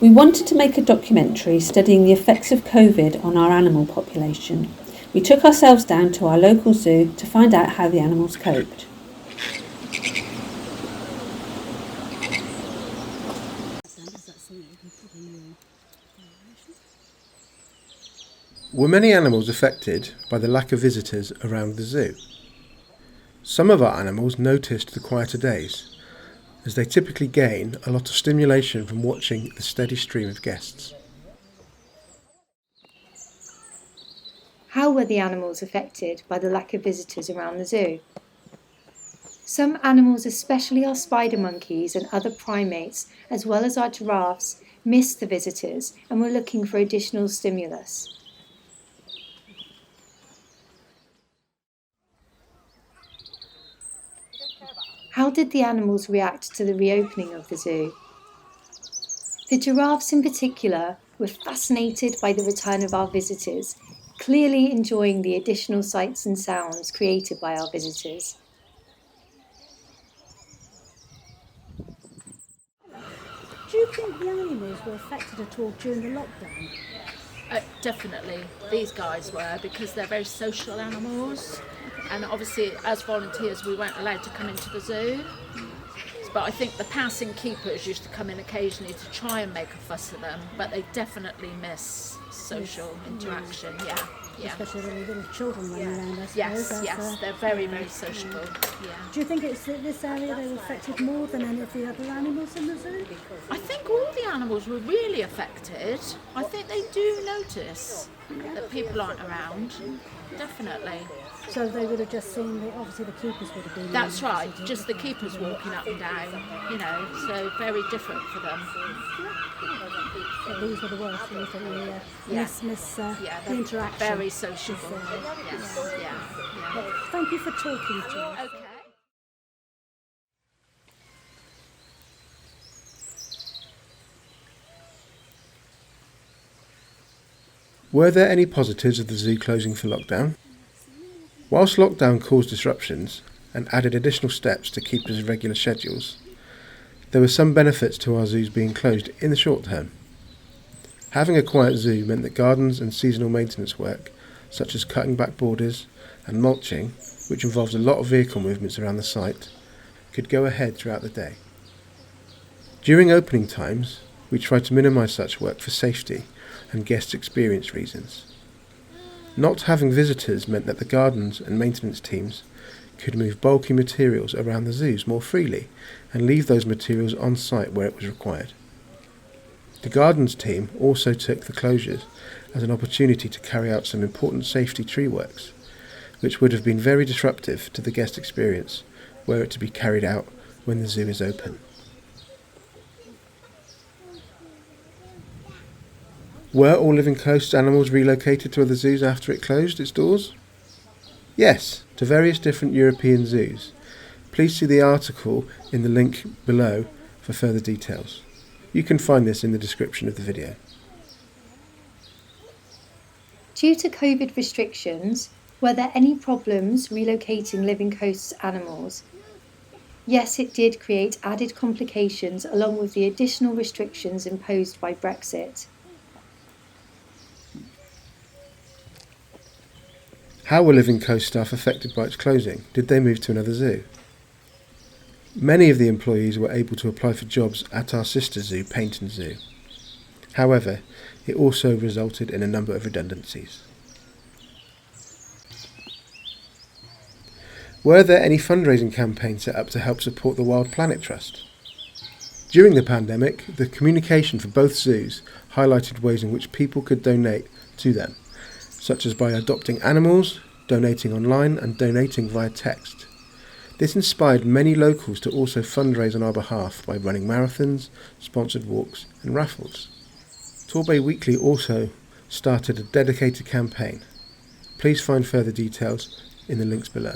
We wanted to make a documentary studying the effects of COVID on our animal population. We took ourselves down to our local zoo to find out how the animals coped. Were many animals affected by the lack of visitors around the zoo? Some of our animals noticed the quieter days, as they typically gain a lot of stimulation from watching the steady stream of guests. How were the animals affected by the lack of visitors around the zoo? Some animals, especially our spider monkeys and other primates, as well as our giraffes, missed the visitors and were looking for additional stimulus. How did the animals react to the reopening of the zoo? The giraffes in particular were fascinated by the return of our visitors, clearly enjoying the additional sights and sounds created by our visitors. Do you think the animals were affected at all during the lockdown? Definitely, these guys were, because they're very social animals, and obviously as volunteers we weren't allowed to come into the zoo, but I think the passing keepers used to come in occasionally to try and make a fuss of them, but they definitely miss social interaction. Yeah. Especially the little children running around, I suppose. Yes, they're very, very sociable. Yeah. Do you think it's this area they were affected more than any of the other animals in the zoo? I think all the animals were really affected. I think they do notice that people aren't around, definitely. So they would have just seen, obviously the keepers would have been. That's right, just the keepers walking up and down, so very different for them. So these were the worst, you think, miss the interaction. Very sociable. Yes. Well, thank you for talking to us. Okay. Were there any positives of the zoo closing for lockdown? Whilst lockdown caused disruptions and added additional steps to keep us regular schedules, there were some benefits to our zoos being closed in the short term. Having a quiet zoo meant that gardens and seasonal maintenance work, such as cutting back borders and mulching, which involves a lot of vehicle movements around the site, could go ahead throughout the day. During opening times, we tried to minimise such work for safety and guest experience reasons. Not having visitors meant that the gardens and maintenance teams could move bulky materials around the zoos more freely and leave those materials on site where it was required. The gardens team also took the closures as an opportunity to carry out some important safety tree works, which would have been very disruptive to the guest experience were it to be carried out when the zoo is open. Were all living coast animals relocated to other zoos after it closed its doors? Yes, to various different European zoos. Please see the article in the link below for further details. You can find this in the description of the video. Due to COVID restrictions, were there any problems relocating living coast animals? Yes, it did create added complications along with the additional restrictions imposed by Brexit. How were living coast staff affected by its closing? Did they move to another zoo? Many of the employees were able to apply for jobs at our sister zoo, Paignton Zoo. However, it also resulted in a number of redundancies. Were there any fundraising campaigns set up to help support the Wild Planet Trust? During the pandemic, the communication for both zoos highlighted ways in which people could donate to them, such as by adopting animals, donating online and donating via text. This inspired many locals to also fundraise on our behalf by running marathons, sponsored walks and raffles. Torbay Weekly also started a dedicated campaign. Please find further details in the links below.